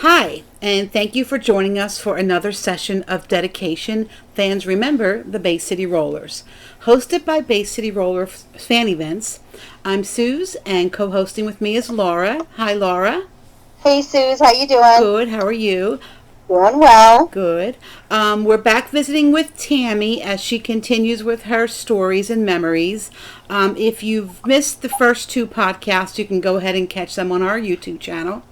Hi, and thank you for joining us for another session of dedication. Fans remember the Bay City Rollers. Hosted by Bay City Roller fan events. I'm Suze, and co-hosting with me is Laura. Hi, Laura. Hey, Suze, how you doing? Good. How are you? Doing well. Good. We're back visiting with Tammi as she continues with her stories and memories. If you've missed the first two podcasts, you can go ahead and catch them on our YouTube channel.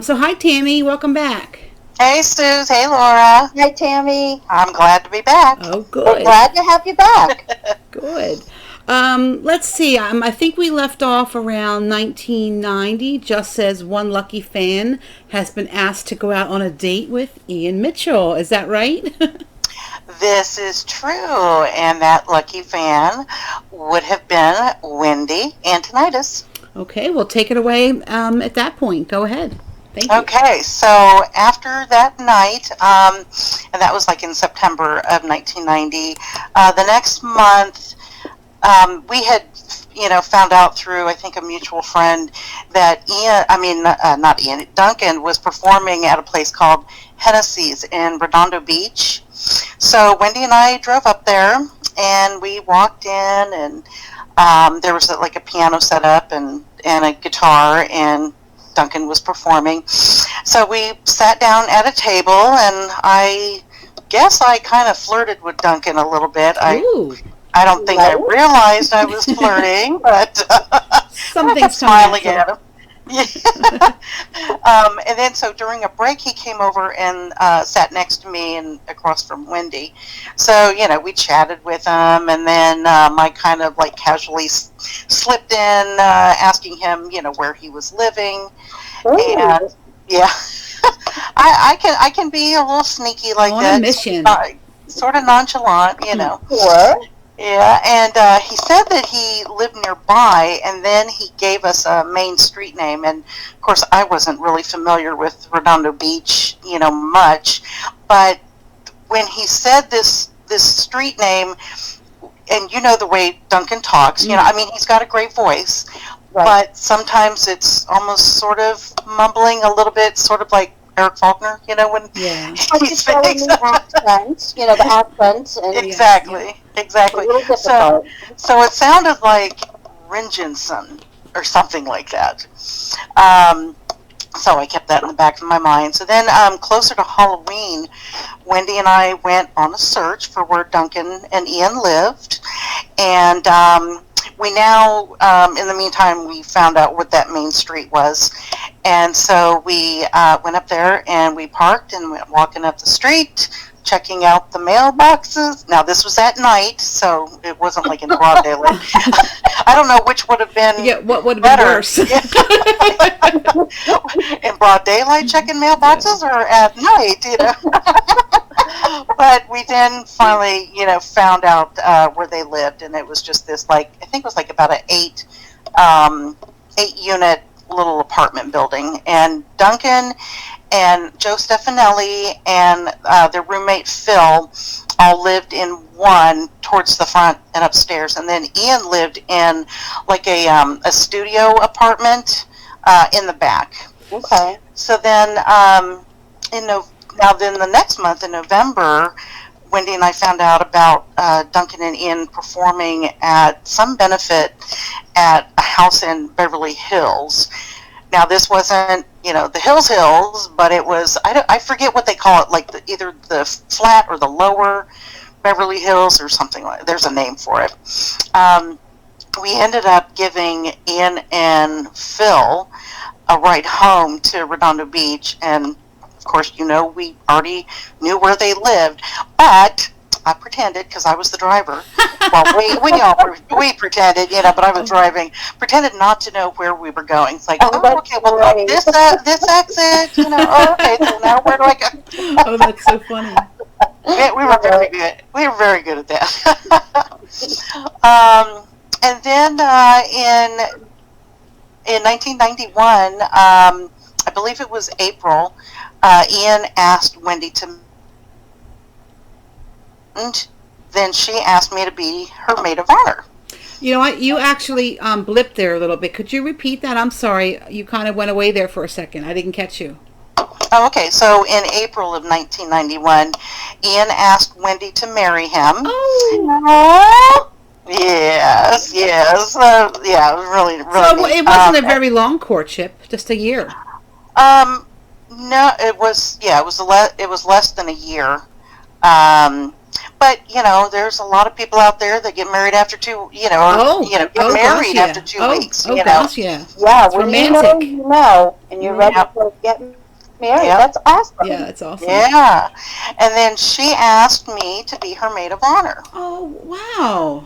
So hi, Tammi. Welcome back. Hey, Suze. Hey, Laura. Hi, Tammy. I'm glad to be back. Oh, We're good. glad to have you back. Good. Let's see. I think we left off around 1990. Just says one lucky fan has been asked to go out on a date with Ian Mitchell. Is that right? This is true, and that lucky fan would have been Wendy Antonitis. Okay, well, take it away at that point. Go ahead. Thank you. Okay, so after that night, and that was like in September of 1990, the next month, we had, found out through, I think, a mutual friend that not Ian, Duncan was performing at a place called Hennessy's in Redondo Beach. So Wendy and I drove up there, and we walked in, and there was like a piano set up and a guitar, and Duncan was performing. So we sat down at a table, and I guess I kind of flirted with Duncan a little bit. Ooh. I don't think I realized I was flirting, but I kept Something's smiling coming at after. him. And then so during a break, he came over and sat next to me and across from Wendy. So, we chatted with him, and then I kind of like casually slipped in asking him, where he was living. Ooh. And yeah, I can be a little sneaky like On that. a mission. Sort of nonchalant. Sure. Yeah, and he said that he lived nearby, and then he gave us a main street name. And of course, I wasn't really familiar with Redondo Beach, much. But when he said this street name, and the way Duncan talks, he's got a great voice, Right. but sometimes it's almost sort of mumbling a little bit, sort of like Eric Faulkner, when Yeah. Like he you're telling speaks. me accents, the accents, and Exactly, exactly. a little So, difficult. so it sounded like Ringenson or something like that. Um, so I kept that in the back of my mind. So then, closer to Halloween, Wendy and I went on a search for where Duncan and Ian lived, and we now, in the meantime, we found out what that main street was, and so we went up there and we parked and went walking up the street, checking out the mailboxes. Now this was at night, so it wasn't like in broad daylight. I don't know which would have been Yeah, what would have been better. worse? In broad daylight checking mailboxes or at night. But we then finally, found out where they lived, and it was just this, like, I think it was like about an eight unit little apartment building. And Duncan and Joe Stefanelli and their roommate Phil all lived in one towards the front and upstairs, and then Ian lived in like a studio apartment in the back. Okay. So then, now then the next month in November, Wendy and I found out about Duncan and Ian performing at some benefit at a house in Beverly Hills. Now this wasn't, the Hills, but it was, I forget what they call it, like either the flat or the lower Beverly Hills or something like. There's a name for it. We ended up giving Ian and Phil a ride home to Redondo Beach, and of course, we already knew where they lived, but I pretended because I was the driver. Well, we pretended, but I was driving. Pretended not to know where we were going. It's like, Oh, that's okay, well, great. this exit, okay, so now where do I go? Oh, that's so funny. We were very good. We were very good at that. And then in 1991, I believe it was April, Ian asked Wendy to, and then she asked me to be her maid of honor. You know what? You actually blipped there a little bit. Could you repeat that? I'm sorry. You kind of went away there for a second. I didn't catch you. Oh, okay. So in April of 1991, Ian asked Wendy to marry him. Oh. Yes, yes. Yeah, it was really, really So neat. it wasn't a very long courtship, just a year. No, it was, yeah, it was less than a year. But there's a lot of people out there that get married after get married after 2 weeks. Oh, gosh, yeah. Yeah, It's when romantic. you know, and you're ready Yep. to get married. Yep. That's awesome. Yeah, it's awesome. Yeah. And then she asked me to be her maid of honor. Oh, wow.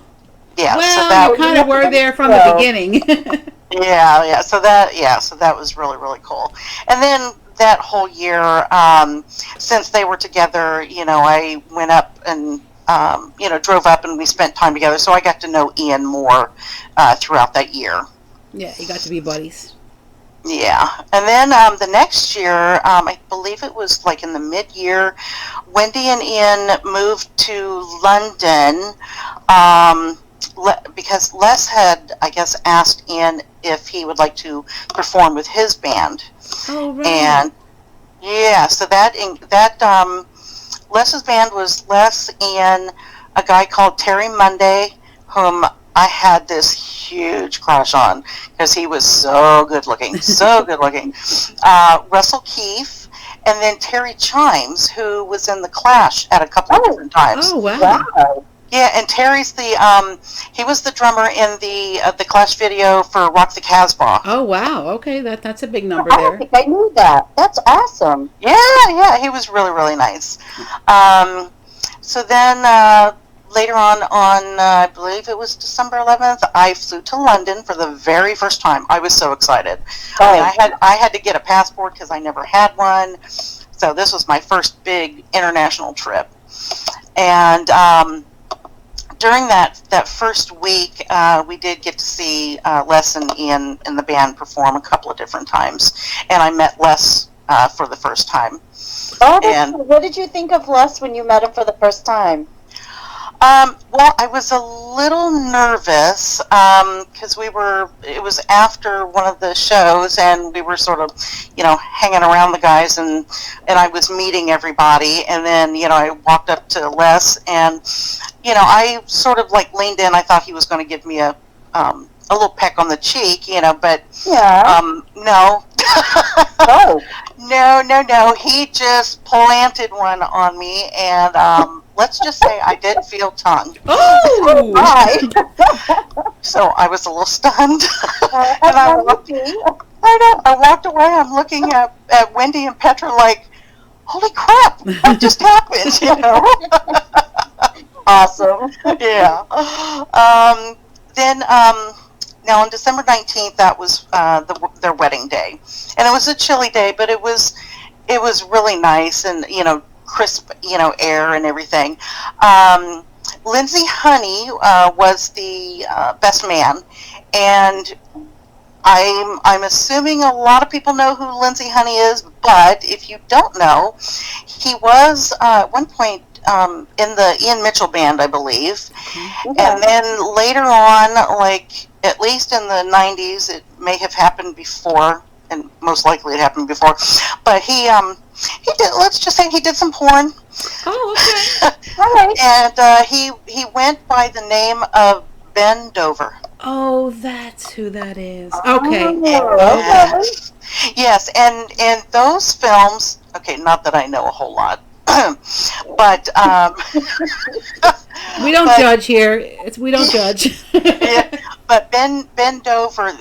Yeah, Well, so that you kind of were there from the beginning. So that was really, really cool. And then that whole year, since they were together, I went up and drove up and we spent time together. So I got to know Ian more throughout that year. Yeah, you got to be buddies. Yeah. And then the next year, I believe it was like in the mid-year, Wendy and Ian moved to London because Les had, I guess, asked Ian if he would like to perform with his band. Oh, right. And yeah, so Les's band was Les and a guy called Terry Monday, whom I had this huge crush on because he was so good looking, so good looking. Russell Keefe, and then Terry Chimes, who was in The Clash at a couple of different times. Oh, wow. Wow. Yeah, and Terry's he was the drummer in the Clash video for Rock the Casbah. Oh, wow. Okay, that's a big number I there. don't think I knew that. That's awesome. Yeah, he was really, really nice. So then later on, I believe it was December 11th, I flew to London for the very first time. I was so excited. Oh. I had to get a passport because I never had one. So this was my first big international trip. And during that first week, we did get to see Les and Ian and the band perform a couple of different times. And I met Les for the first time. Oh, And what did you think of Les when you met him for the first time? well, I was a little nervous because it was after one of the shows and we were sort of, hanging around the guys and I was meeting everybody. And then, I walked up to Les and, I sort of like leaned in. I thought he was going to give me a little peck on the cheek, but Yeah. no. Oh. No. He just planted one on me, and let's just say I did feel tongue. Oh! Hi. So I was a little stunned. And I walked away. I'm looking at Wendy and Petra like, holy crap, what just happened, Awesome. Yeah. Then, now on December 19th, that was their wedding day, and it was a chilly day, but it was really nice and crisp air and everything. Lindsay Honey was the best man, and I'm assuming a lot of people know who Lindsay Honey is, but if you don't know, he was at one point in the Ian Mitchell band, I believe. And then later on, like at least in the 90s, it may have happened before, and most likely it happened before, but he did, let's just say he did some porn. Oh, okay. All right. And he went by the name of Ben Dover. Oh, that's who that is. Okay. Oh, okay. Yes, and those films, okay, not that I know a whole lot, but We don't judge here. We don't judge. yeah, but Ben Dover,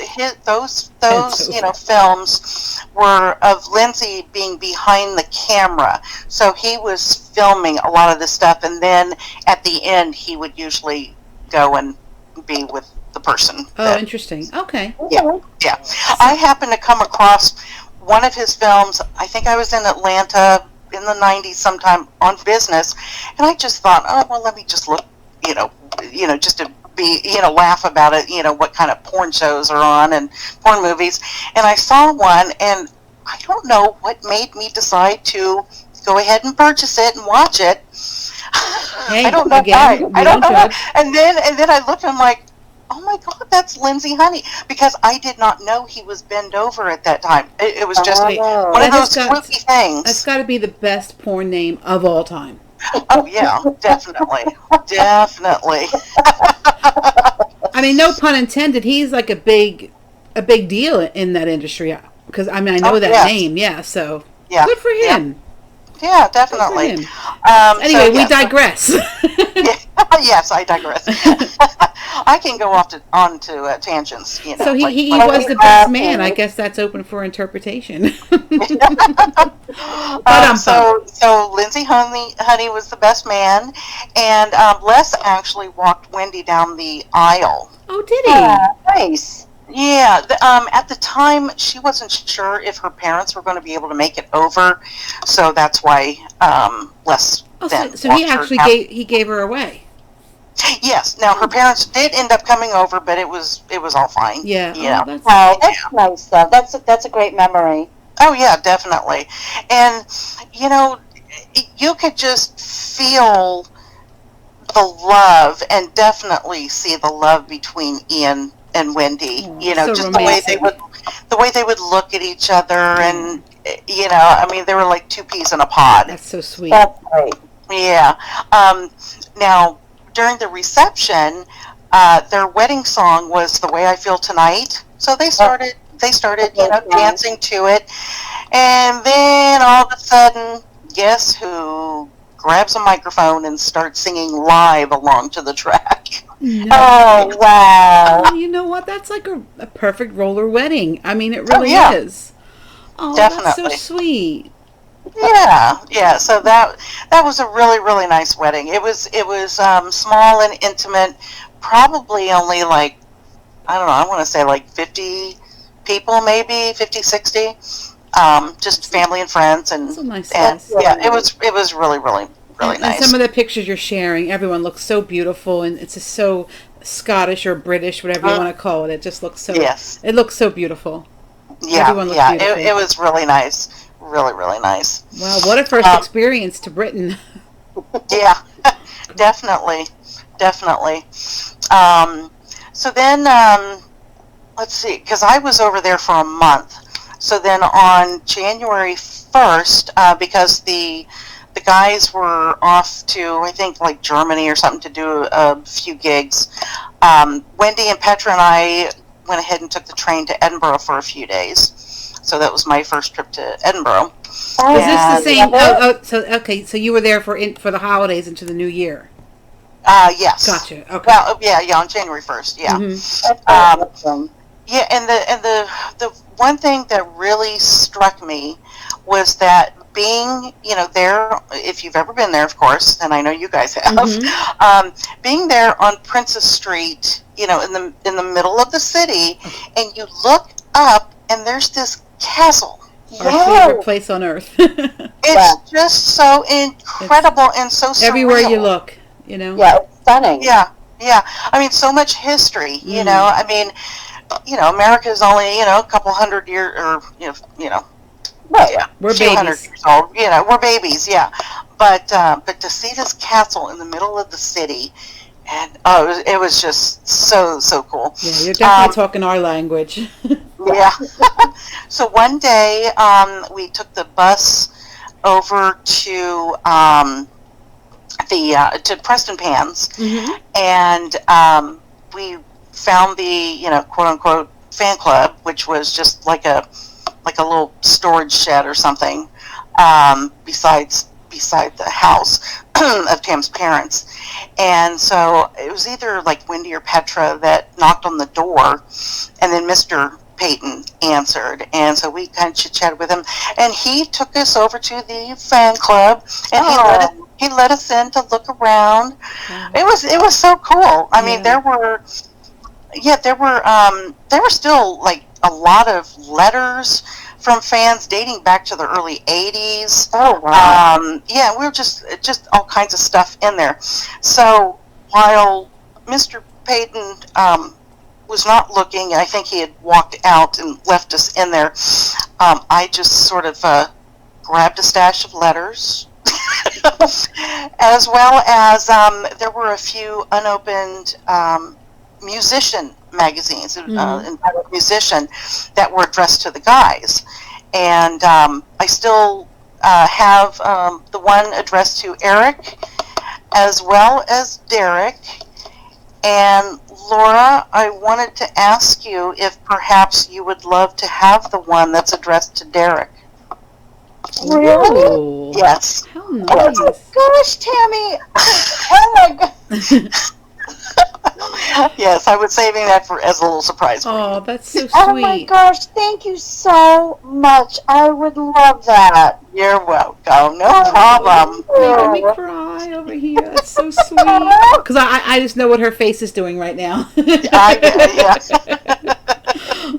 those films were of Lindsay being behind the camera, so he was filming a lot of this stuff, and then at the end he would usually go and be with the person. Oh, interesting. Okay. Yeah. I happened to come across one of his films. I think I was in Atlanta in the 90s sometime on business, and I just thought, oh, well, let me just look, just to be, laugh about it, what kind of porn shows are on and porn movies. And I saw one, and I don't know what made me decide to go ahead and purchase it and watch it. Hey, I don't know again, why. we I don't don't know. judge. And then I looked and I'm like, oh my God, that's Lindsay Honey. Because I did not know he was bent over at that time. It was just Wait, one of that has those got spooky things. that's got to be the best porn name of all time. Oh yeah, definitely, definitely. I mean, no pun intended. He's like a big deal in that industry. Because I mean, I know Oh, that yes. name. Yeah, so Yeah, good for him. yeah, Good for definitely. him. So, Anyway, we yes, digress. yes, I digress. I can go onto tangents, you know. So he like was the best man. I guess that's open for interpretation. But so Lindsay Honey was the best man, and Les actually walked Wendy down the aisle. oh, did he? Nice. Yeah, at the time she wasn't sure if her parents were going to be able to make it over, so that's why Les Oh, then so he walked her actually down. gave her away. Yes. Now her parents did end up coming over, but it was all fine. Yeah. You know. Oh, that's Oh, that's nice though. That's a great memory. Oh yeah, definitely. And you know, you could just feel the love, and definitely see the love between Ian and Wendy. Oh, You know, so just romantic. the way they would look at each other, and you know, I mean, they were like two peas in a pod. that's so sweet. That's great. Yeah. Now, during the reception, their wedding song was "The Way I Feel Tonight." So they started, you know, dancing to it, and then all of a sudden, guess who grabs a microphone and starts singing live along to the track? No. Oh wow. Oh, you know what? That's like a perfect roller wedding. I mean, it really yeah. is. Oh, that's so Definitely. sweet. Yeah. So that was a really, really nice wedding. It was small and intimate, probably only like, I don't know, I want to say like 50 people, maybe 50, 60. Just family and friends, and That's a nice and size. yeah, it was really, really, really And nice. some of the pictures you're sharing, everyone looks so beautiful, and it's just so Scottish or British, whatever you want to call it. It just looks so. Yes. It looks so beautiful. Yeah, Everyone looks yeah, beautiful. it was really nice, really, really nice. Wow, what a first experience to Britain. Yeah, definitely. So then, let's see, because I was over there for a month. So then on January 1st, because the guys were off to, I think, like Germany or something to do a few gigs, Wendy and Petra and I went ahead and took the train to Edinboro for a few days. So that was my first trip to Edinboro. Oh, Is this the And- same? So okay, so you were there for the holidays into the new year. Yes. Gotcha. Okay. Well, yeah, on January 1st, yeah. Mhm. that's awesome. Yeah, and the one thing that really struck me was that being, you know, there, if you've ever been there, of course, and I know you guys have, being there on Princess Street, you know, in the middle of the city, and you look up and there's this castle. Our Yeah. favorite place on earth. It's just so incredible and so surreal. Everywhere you look, you know. Yeah, it's stunning. Yeah. I mean, so much history, you know. I mean, you know, America's only, you know, a couple hundred years, or, you know, Right. yeah, We're a few hundred babies. years old. You know, we're babies, yeah. But to see this castle in the middle of the city, and it was just so cool. Yeah, you're definitely talking our language. Yeah. So one day, we took the bus over to to Preston Pans, and we found the, you know, quote unquote fan club, which was just like a little storage shed or something, beside the house of Tam's parents. And so it was either like Wendy or Petra that knocked on the door, and then Mr. Peyton answered, and so we kind of chit-chatted with him, and he took us over to the fan club, and he let us in to look around. It was so cool. I mean, there were still like a lot of letters from fans dating back to the early 80s. Oh, wow. Yeah, we were just all kinds of stuff in there. So while Mr. Peyton was not looking, I think he had walked out and left us in there, I just sort of grabbed a stash of letters, as well as there were a few unopened musician magazines, entitled Musician, that were addressed to the guys. And I still have the one addressed to Eric as well as Derek. And Laura, I wanted to ask you if perhaps you would love to have the one that's addressed to Derek. Really? Ooh. Yes. How Oh nice. my gosh, Tammy! Oh my gosh! Yes, I was saving that for as a little surprise for Oh, you. that's so Oh my sweet. gosh! Thank you so much. I would love that. You're welcome. No problem. Making me cry over here. That's so sweet. Because I just know what her face is doing right now. Yeah.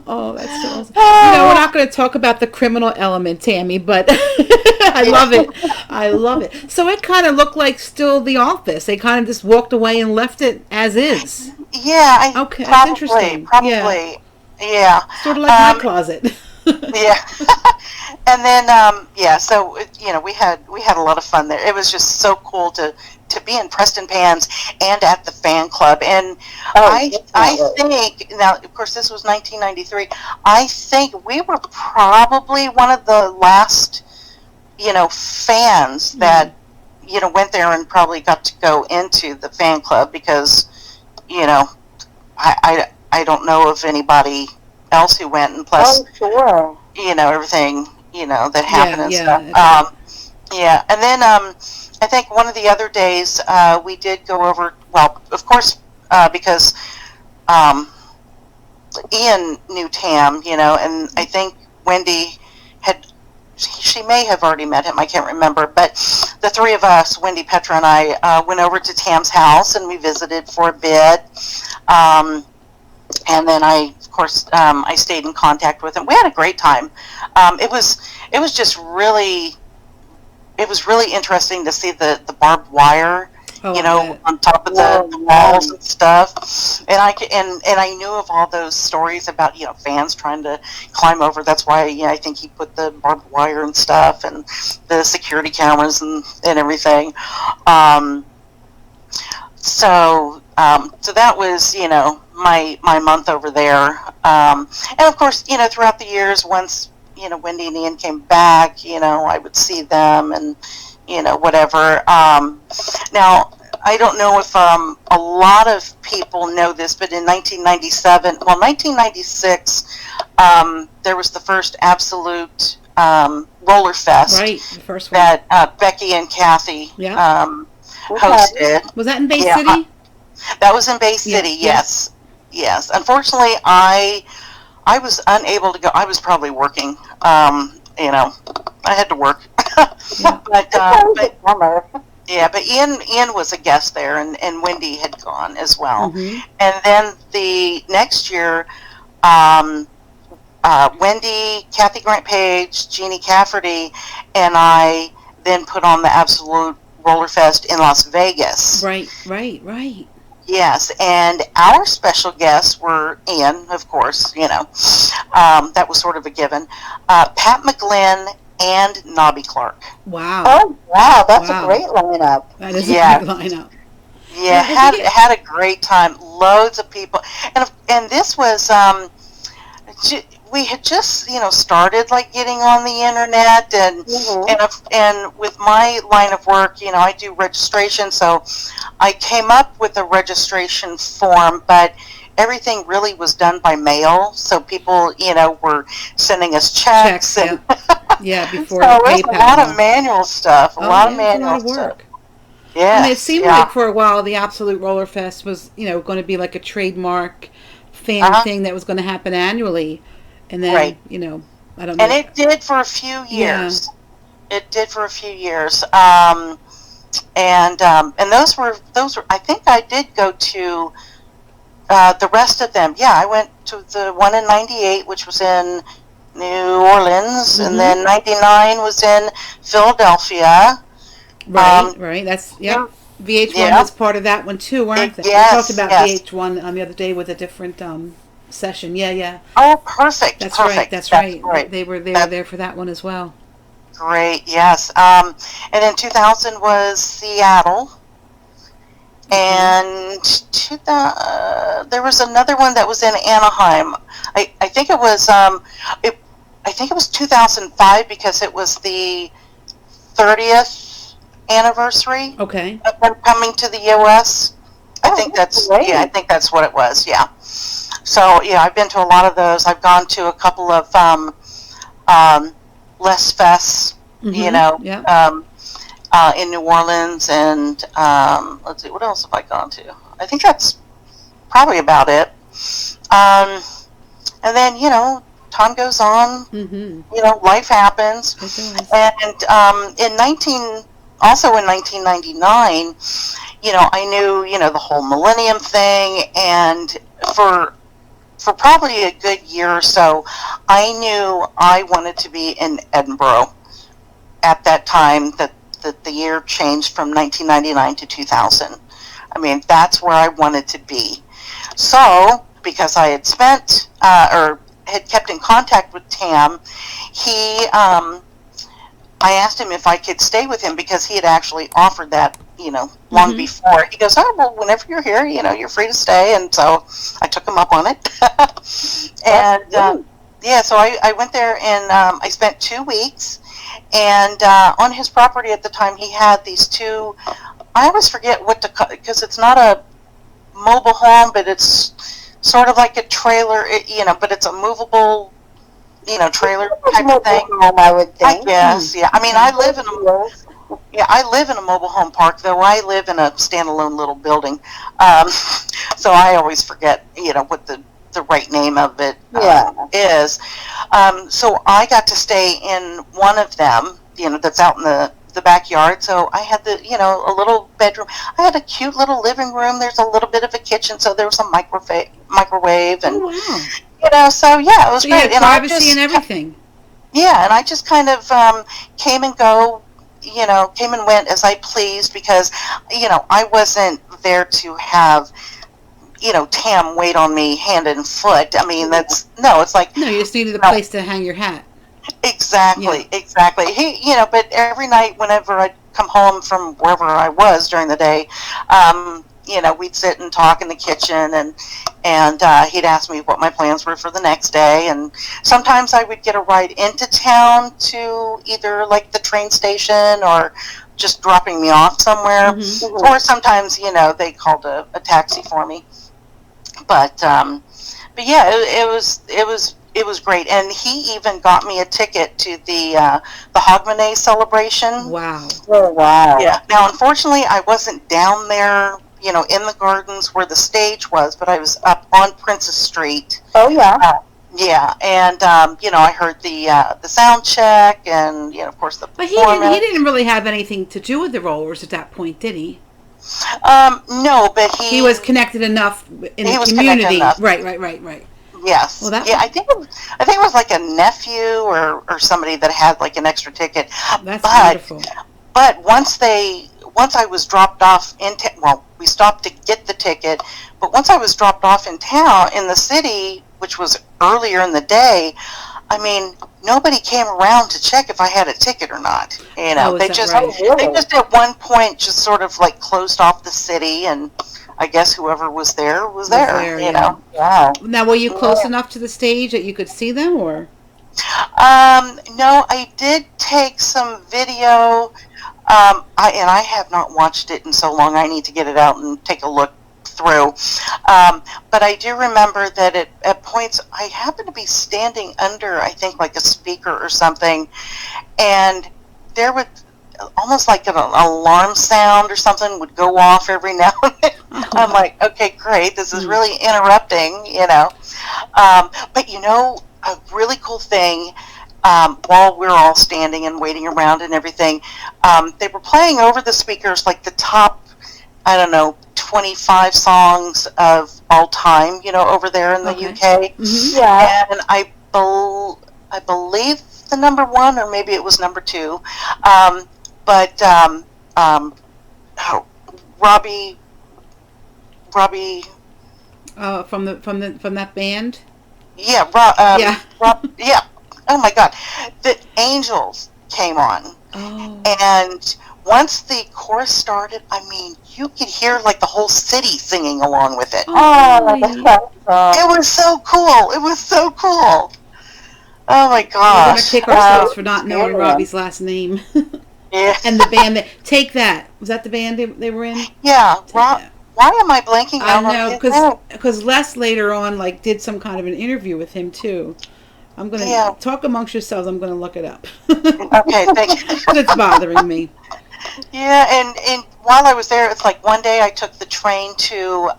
Oh, that's so awesome. We're not going to talk about the criminal element, Tammy, but I love it. I love it. So it kind of looked like still The Office. They kind of just walked away and left it as is. Yeah. Okay, that's interesting. Probably. Yeah. Sort of like my closet. Yeah. And then so we had a lot of fun there. It was just so cool to be in Preston Pans and at the fan club. And I think, now of course this was 1993, I think we were probably one of the last fans that went there and probably got to go into the fan club, because I don't know of anybody else who went, and plus sure. Everything that happened and stuff. Okay. And then I think one of the other days we did go over. Well, of course, because Ian knew Tam, and I think Wendy had. She may have already met him. I can't remember. But the three of us, Wendy, Petra, and I, went over to Tam's house and we visited for a bit. And then I stayed in contact with him. We had a great time. It was just really interesting to see the barbed wire, on top of the walls and stuff. And I knew of all those stories about fans trying to climb over. That's why I think he put the barbed wire and stuff and the security cameras and everything. So that was my month over there. And of course throughout the years, once Wendy and Ian came back, I would see them and whatever. Now I don't know if a lot of people know this, but in 1996, there was the first Absolute Roller Fest, right, the first one that Becky and Kathy hosted. Was that in Bay City? That was in Bay City. Yes. Unfortunately, I was unable to go. I was probably working. I had to work. But Ian was a guest there, and Wendy had gone as well. Mm-hmm. And then the next year, Wendy, Kathy Grant Page, Jeannie Cafferty, and I then put on the Absolute Roller Fest in Las Vegas. Right. Yes, and our special guests were Ian, of course, that was sort of a given, Pat McGlynn, and Nobby Clark. Wow. Oh, wow, that's a great lineup. That is a great lineup. Yeah, had a great time. Loads of people. And this was, we had just, started like getting on the internet, and with my line of work, I do registration, so I came up with a registration form, but everything really was done by mail, so people, were sending us checks and before so PayPal. It was a lot of manual stuff, a lot of manual stuff. Yeah, I mean, it seemed like for a while the Absolute Roller Fest was, going to be like a trademark fan thing that was going to happen annually. And then, I don't know. And it did for a few years. Yeah. It did for a few years. And those were. I think I did go to the rest of them. Yeah, I went to the one in '98, which was in New Orleans, and then '99 was in Philadelphia. Right. That's VH1 was part of that one too, weren't they? Yes, we talked about VH1 the other day with a different session. Yeah. Oh, perfect. That's perfect. That's right. They were there for that one as well. Great. Yes. And then 2000 was Seattle, And there was another one that was in Anaheim. I think it was I think it was 2005 because it was the 30th anniversary Okay. of them coming to the U.S. I think that's great. I think that's what it was. Yeah. So yeah, I've been to a lot of those. I've gone to a couple of Les Fests, Yeah. in New Orleans, and let's see, what else have I gone to? I think that's probably about it. And then time goes on. Life happens. It does. And also in 1999, I knew the whole Millennium thing, and for probably a good year or so, I knew I wanted to be in Edinboro at that time that the year changed from 1999 to 2000. I mean, that's where I wanted to be. So, because I had spent or had kept in contact with Tam, I asked him if I could stay with him because he had actually offered that, long before. He goes, "Oh, well, whenever you're here, you're free to stay." And so I took him up on it. And yeah, so I went there and I spent 2 weeks. And on his property at the time, he had these two. I always forget what to call it because it's not a mobile home, but it's sort of like a trailer. But it's a movable, trailer type of thing. Home, I would think. I guess, yeah. I mean, I live in a mobile home park, though I live in a standalone little building. So I always forget, what the right name of it is. So I got to stay in one of them, that's out in the backyard. So I had a little bedroom. I had a cute little living room. There's a little bit of a kitchen, so there was a microwave and. Oh, wow. So yeah, it was So great. you had privacy and everything. Yeah, and I just kind of came and went as I pleased because, I wasn't there to have, Tam wait on me hand and foot. I mean, it's like. No, you just needed a place to hang your hat. Exactly. But every night whenever I'd come home from wherever I was during the day, we'd sit and talk in the kitchen, and he'd ask me what my plans were for the next day, and sometimes I would get a ride into town to either like the train station or just dropping me off somewhere, or sometimes they called a taxi for me. But yeah, it was great, and he even got me a ticket to the Hogmanay celebration. Wow. Oh, wow. Yeah. Now, unfortunately, I wasn't down there, in the gardens where the stage was, but I was up on Princess Street. Oh, yeah. Yeah, and I heard the sound check, and of course the. But he didn't really have anything to do with the Rollers at that point, did he? No, but he was connected enough in the community. Right. Yes. Well, I think it was like a nephew or somebody that had like an extra ticket. That's wonderful. But once I was dropped off we stopped to get the ticket, but once I was dropped off in town, in the city, which was earlier in the day, I mean, nobody came around to check if I had a ticket or not. They just at one point just sort of like closed off the city, and I guess whoever was there was there. Wow. Now, were you close enough to the stage that you could see them, or? No, I did take some video. I have not watched it in so long. I need to get it out and take a look through. But I do remember that at points I happened to be standing under, I think, like a speaker or something, and there would almost like an alarm sound or something would go off every now and then. I'm like, okay, great, this is really interrupting, But a really cool thing, while we're all standing and waiting around and everything, they were playing over the speakers like the top, I don't know, 25 songs of all time, over there in the UK. Mm-hmm. Yeah. And I believe the number one, or maybe it was number two, Robbie. From that band. Yeah. Oh my God, the Angels came on, and once the chorus started, I mean, you could hear like the whole city singing along with it. Oh, really? It was so cool. It was so cool. Oh my We're gonna gosh. kick ourselves for not knowing Robbie's last name. Yeah. And the band that Take That, was that the band they were in? Yeah. Take Rob, That. why am I blanking I out on know, his name? because Les later on like did some kind of an interview with him too. I'm gonna Yeah. talk amongst yourselves. I'm gonna look it up. Okay, thank you. Because it's bothering me. Yeah, and while I was there, it's like one day I took the train to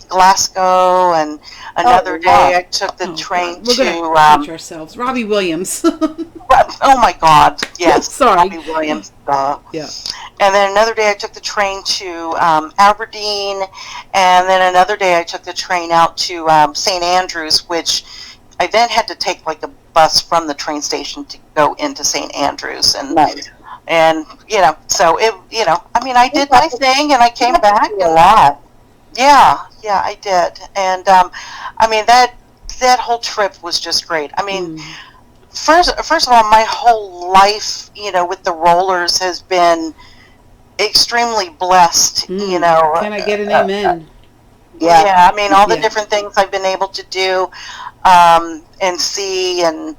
Glasgow, and another day I took the train We're gonna to. watch ourselves. Robbie Williams. Oh my God! Yes, Sorry. Robbie Williams. Duh. Yeah. And then another day I took the train to Aberdeen, and then another day I took the train out to St. Andrews, which I then had to take like a bus from the train station to go into St. Andrews, and Nice. and so it I mean I did my thing and I came back. A lot. Yeah, I did, and I mean that whole trip was just great. I mean. First of all, my whole life, with the Rollers has been extremely blessed. Can I get an amen? Yeah. I mean, all the Yeah. different things I've been able to do, and see, and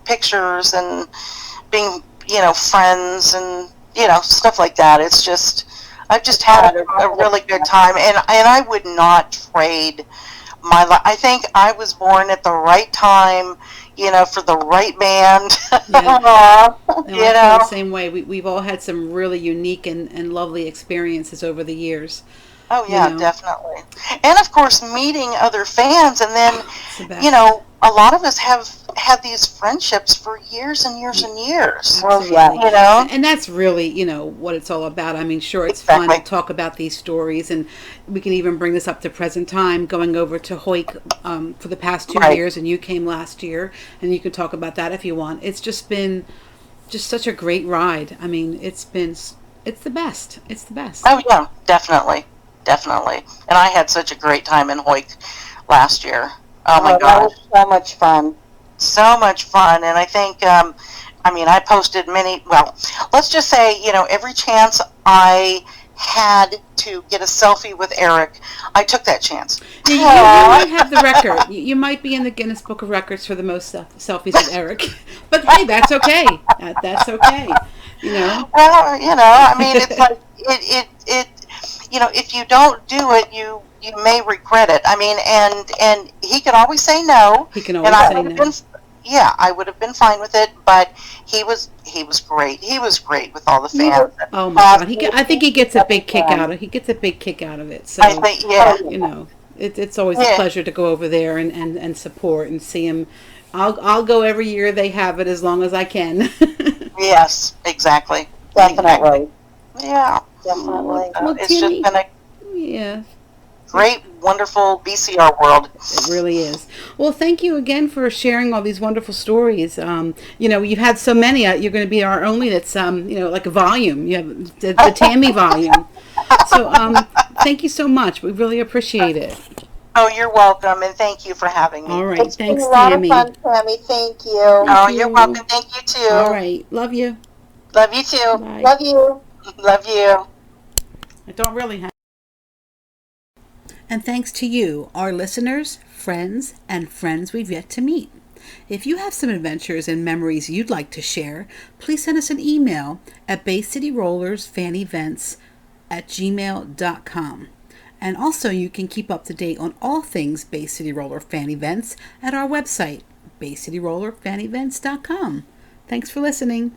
pictures, and being, friends, and stuff like that. It's just I've just had a really good time, and I would not trade my life. I think I was born at the right time, for the right band. Yeah. Aw. No, I feel the same way. We've all had some really unique and lovely experiences over the years. Oh yeah, definitely. And of course, meeting other fans, and then It's the best. a lot of us have had these friendships for years and years and years. Absolutely. Yeah. And that's really, what it's all about. I mean, sure, it's Exactly. fun to talk about these stories, and we can even bring this up to present time, going over to Hoyk for the past 2 Right. years, and you came last year, and you can talk about that if you want. It's just been just such a great ride. I mean, it's the best. It's the best. Oh yeah, definitely. And I had such a great time in Hoyk last year. Oh my That gosh. was so much fun. So much fun. And I think I posted many, well, let's just say, every chance I had to get a selfie with Eric, I took that chance. You might have the record. You might be in the Guinness Book of Records for the most selfies with Eric. But hey, that's okay. That's okay. Well, I mean, it's like, it if you don't do it, you may regret it. I mean, and he could always say no. He can and always I say would no. have been, I would have been fine with it. But he was great. He was great with all the fans. Oh my God! I think he gets a big kick out of. He gets a big kick out of it. So I think, yeah. it's always a pleasure to go over there and support and see him. I'll go every year they have it as long as I can. Yes, exactly. Definitely. Yeah. Definitely. Well, It's just Tammi, been a yeah, great, wonderful VCR world. it really is. Well, thank you again for sharing all these wonderful stories. You've had so many. You're going to be our only that's like a volume. You have the Tammi volume. So thank you so much. We really appreciate it. Oh, you're welcome, and thank you for having me. All right, It's thanks, been a lot Tammi. of fun, Tammi. Thank you. Oh, you. you're welcome. Thank you too. All right, love you. Love you too. Bye. Love you. Love you. I don't really have. And thanks to you, our listeners, friends, and friends we've yet to meet. If you have some adventures and memories you'd like to share, please send us an email at bayscityrollersfanevents@gmail.com. And also you can keep up to date on all things Bay City Roller Fan Events at our website, bayscityrollerfanevents.com. Thanks for listening.